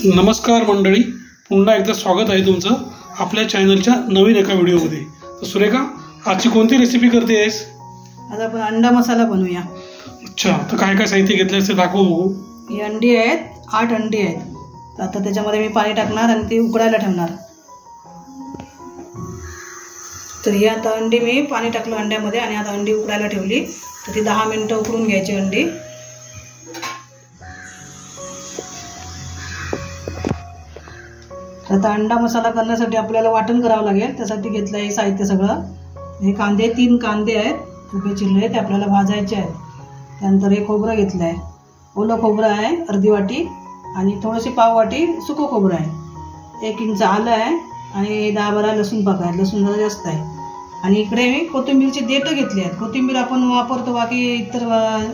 नमस्कार मंडळी, पुन्हा एकदा स्वागत आहे तुमचं आपल्या चॅनलच्या नवीन एका व्हिडिओमध्ये। तर सुरेखा, आजची कोणती रेसिपी करते आहेस? आज आपण अंडा मसाला बनवूया। अच्छा, तर काय काय साहित्य घेतलं ते दाखव बघू। ही अंडी आहेत, 8 अंडी आहेत। तर आता त्याच्यामध्ये मी पाणी टाकणार आणि ती उकडायला ठेवणार। तर ही आता अंडी मी पाणी टाकलं अंड्यामध्ये आणि आता अंडी उकडायला ठेवली। तर ती 10 मिनिटं उकडून घ्यायची अंडी। आता अंडा मसाला करण्यासाठी आपल्याला वाटण करावं लागेल। त्यासाठी घेतलं आहे साहित्य सगळं। हे कांदे 3 कांदे आहेत उभे चिरले, ते आपल्याला भाजायचे आहेत। त्यानंतर हे खोबरं घेतलं आहे, ओलं खोबरं आहे अर्धी वाटी आणि थोडीशी पाव वाटी सुकं खोबरं आहे। 1 इंच आलं आहे आणि 10-12 लसूण पाकळ्या आहेत, लसूण जरा जास्त आहे। आणि इकडे मी कोथिंबीरची देठं घेतली आहेत। कोथिंबीर आपण वापरतो बाकी इतर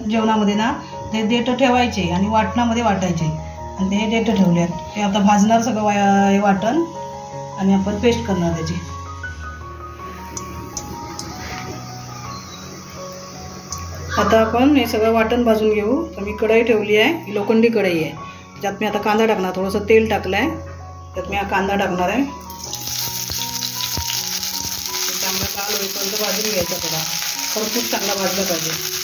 जेवणामध्ये ना, ते देठं ठेवायचे आणि वाटणामध्ये वाटायचे आणि ते देठं ठेवले आहेत। ते आता भाजणार सगळं हे वाटण आणि आपण पेस्ट करणार त्याची। आता आपण हे सगळं वाटण भाजून घेऊ। तर मी कढई ठेवली आहे, ही लोखंडी कढई आहे। त्यात मी आता कांदा टाकणार, थोडंसं तेल टाकलं आहे, त्यात मी हा कांदा टाकणार आहे। चांगला लाल होईपर्यंत भाजून घ्यायचा, थोडा खरपूस चांगला भाजला पाहिजे।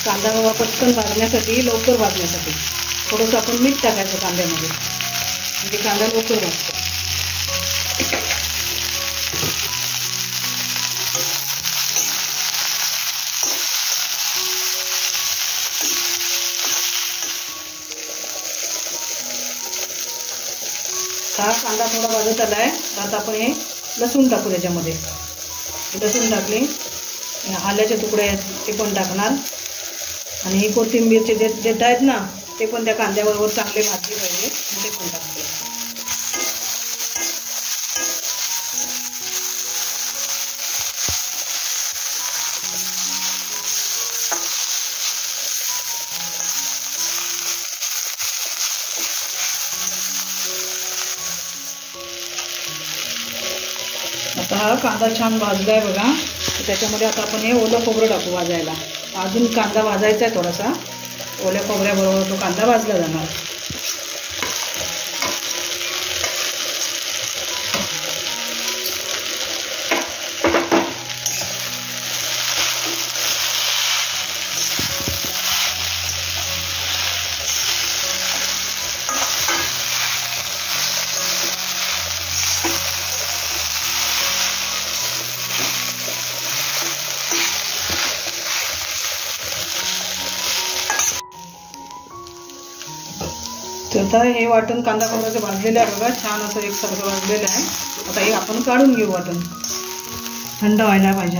कांदा पटकन भाजण्यासाठी, लवकर भाजण्यासाठी थोडंसं आपण मीठ टाकायचं कांद्यामध्ये, म्हणजे कांदा लवकर भाजतो। हा कांदा थोडा भाजत आला आहे। आता आपण हे लसूण टाकू त्याच्यामध्ये। लसूण टाकले, आल्याचे तुकडे आहेत ते पण टाकणार आणि ही कोथिंबीरचे देठ आहेत ना, ते पण त्या कांद्याबरोबर चांगले भाजले पाहिजे, ते पण टाकते। आता हा कांदा छान भाजलाय बघा। तर त्याच्यामध्ये आता आपण हे ओलं खोबरं टाकू भाजायला। अजून कांदा भाजायचा आहे थोडासा, ओल्या खोबऱ्याबरोबर तो कांदा भाजला जाणार। तर आता हे वाटण कांदा खोबऱ्याचं भाजलेलं आहे बघा, छान असं एकसारखं भाजलेलं आहे। आता हे आपण काढून घेऊ, वाटण थंड व्हायला पाहिजे।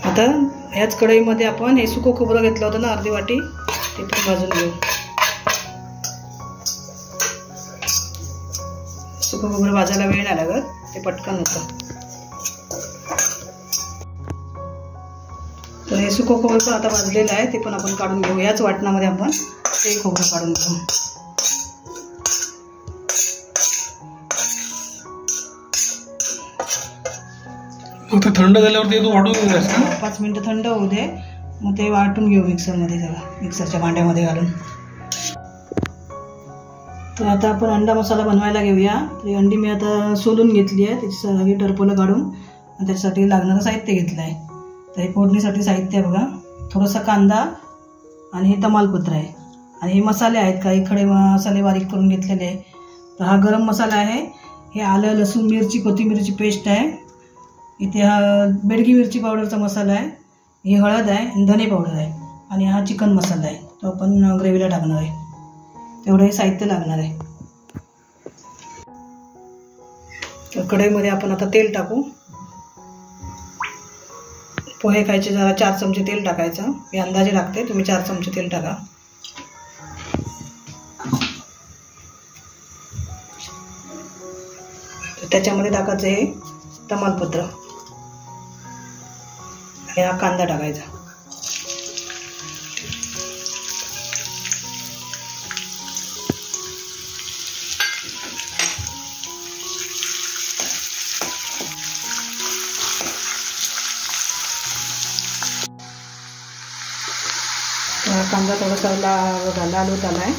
आता ह्याच कढईमध्ये आपण हे सुकं खोबरं घेतलं होतं ना अर्धी वाटी, ते पण भाजून घेऊ। सुकं खोबरं भाजायला वेळ नाही लागत, ते पटकन होतं। तर हे सुकं खोबरं पण आता भाजलेलं आहे, ते पण आपण काढून घेऊ। याच वाटणामध्ये आपण ते खोबरं काढून घेऊ। आता थंड झाल्यावरती तू वाटून घेऊयास का? 5 मिनिटं थंड होऊ दे, मग ते वाटून घेऊ मिक्सरमध्ये, जरा मिक्सरच्या भांड्यामध्ये घालून। तर आता आपण अंडा मसाला बनवायला घेऊया। तर अंडी मी आता सोलून घेतली आहे, त्याची सगळी टरफलं काढून, आणि त्याच्यासाठी लागणारं साहित्य घेतलं आहे। तर हे फोडणीसाठी साहित्य बघा, थोडासा कांदा आणि हे तमालपत्र आहे आणि हे मसाले आहेत, काही खडे मसाले बारीक करून घेतलेले आहे। तर हा गरम मसाला आहे, हे आलं लसूण मिरची कोथिंबीरची पेस्ट आहे, इथे हा बेडगी मिरची पावडरचा मसाला आहे, ही हळद आहे आणि धने पावडर आहे आणि हा चिकन मसाला आहे, तो आपण ग्रेव्हीला टाकणार आहे। तेवढं हे साहित्य लागणार आहे। तर कढईमध्ये आपण आता तेल टाकू। पोहे खायचे जरा 4 चमचे तेल टाकायचं, मी अंदाजे टाकते, तुम्ही 4 चमचे तेल टाका। तर त्याच्यामध्ये टाकायचं हे तमालपत्र आणि हा कांदा टाकायचा। कांदा थोडासा लाल होत आला आहे.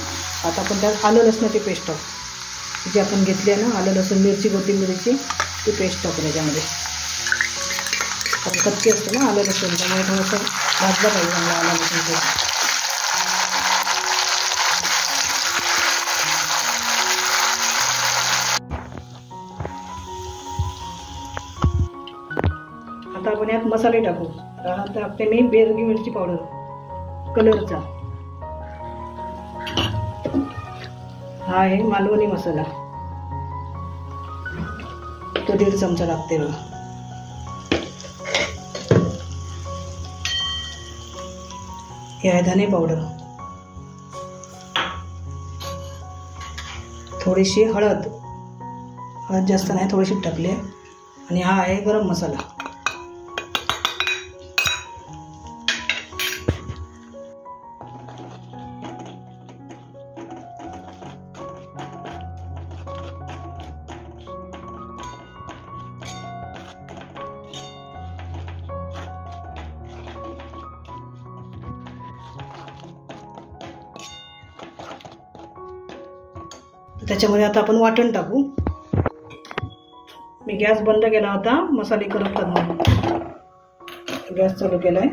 आता आपण त्यात आलं लसणाची पेस्ट टाकू, जी आपण घेतली आहे ना, आलं लसूण मिरची कोथिंबीरची ती पेस्ट टाकू त्याच्यामध्ये. आता कच्ची असते ना आलं लसूण, त्यामुळे थोडंसं भाजलं पाहिजे चांगलं आलं लसूण पेस्ट. आता आपण यात मसाले टाकू. टाकते मी बेरगी मिरची पावडर कलरचा, हा आहे मालवणी मसाला, तो 1.5 चमचा टाकते बघा. हे आहे धने पावडर, थोडीशी हळद जास्त नाही, थोडीशी टाकली आहे. आणि हा आहे गरम मसाला. त्याच्यामध्ये आता आपण वाटण टाकू. मी गॅस बंद केला होता मसाले करपतात म्हणून, गॅस चालू केलाय.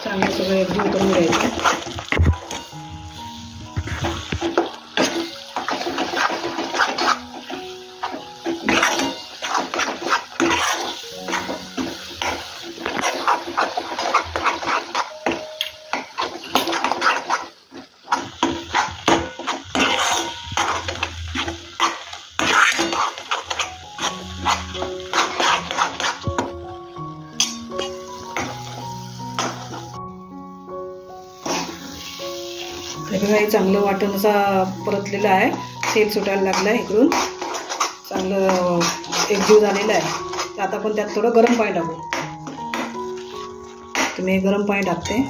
चांगलं सगळं एकजीव करून घ्यायचं. हे चांगलं वाटण असा परतलेलं आहे, तेल सुटायला लागलं आहे इकडून, चांगलं एकजीव झालेलं आहे. तर आता आपण त्यात थोडं गरम पाणी टाकू. तर मी गरम पाणी टाकते.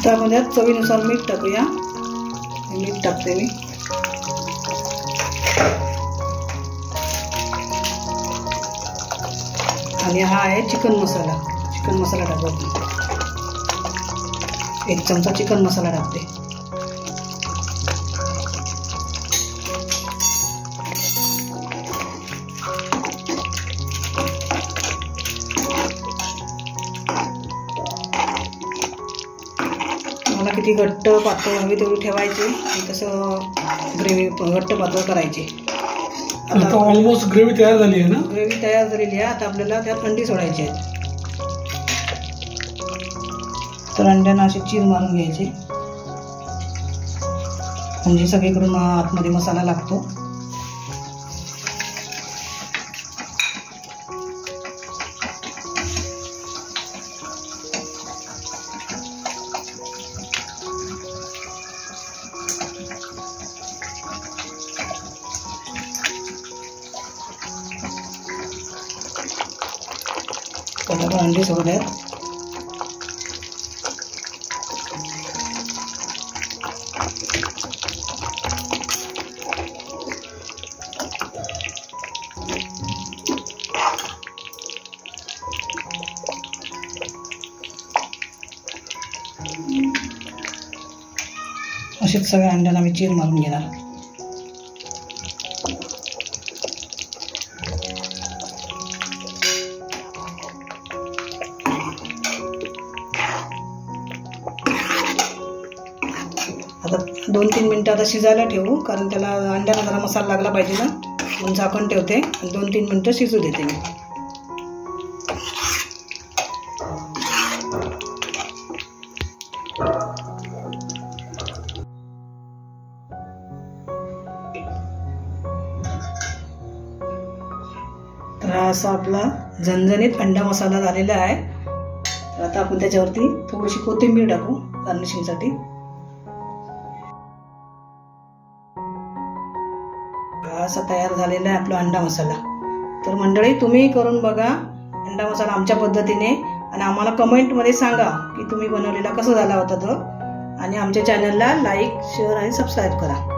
त्यामध्ये चवीनुसार मीठ टाकूया. मीठ टाकते मी. आणि हा आहे चिकन मसाला. चिकन मसाला टाकू. 1 चमचा चिकन मसाला टाकते. मला किती घट्ट पातळ हवी तेवढी ठेवायची आणि तसं ग्रेव्ही घट्ट पातळ करायची. आता ऑलमोस्ट ग्रेव्ही तयार झाली आहे ना. ग्रेव्ही तयार झालेली आहे. आता आपल्याला त्यात अंडी सोडायची आहेत. तर अंड्यांना अशी चीर मारून घ्यायची म्हणजे सगळीकडून आतमध्ये मसाला लागतो. आता अंडी सोडल्यात. असेच सगळ्या अंड्यांना मी चीर मारून घेणार. आता 2-3 मिनिटं आता शिजायला ठेवू, कारण त्याला अंड्याला जरा मसाला लागला पाहिजे ना, म्हणून झाकण ठेवते आणि 2-3 मिनिटं शिजू देते मी. तर हा असा आपला झणझणीत अंडा मसाला झालेला आहे. तर आता आपण त्याच्यावरती थोडीशी कोथिंबीर टाकू गार्निशिंगसाठी. हा असा तयार झालेला आहे आपला अंडा मसाला. तर मंडळी, तुम्ही करून बघा अंडा मसाला आमच्या पद्धतीने आणि आम्हाला कमेंटमध्ये सांगा की तुम्ही बनवलेला कसा झाला होता तो. आणि आमच्या चॅनलला लाईक, शेअर आणि सबस्क्राईब करा.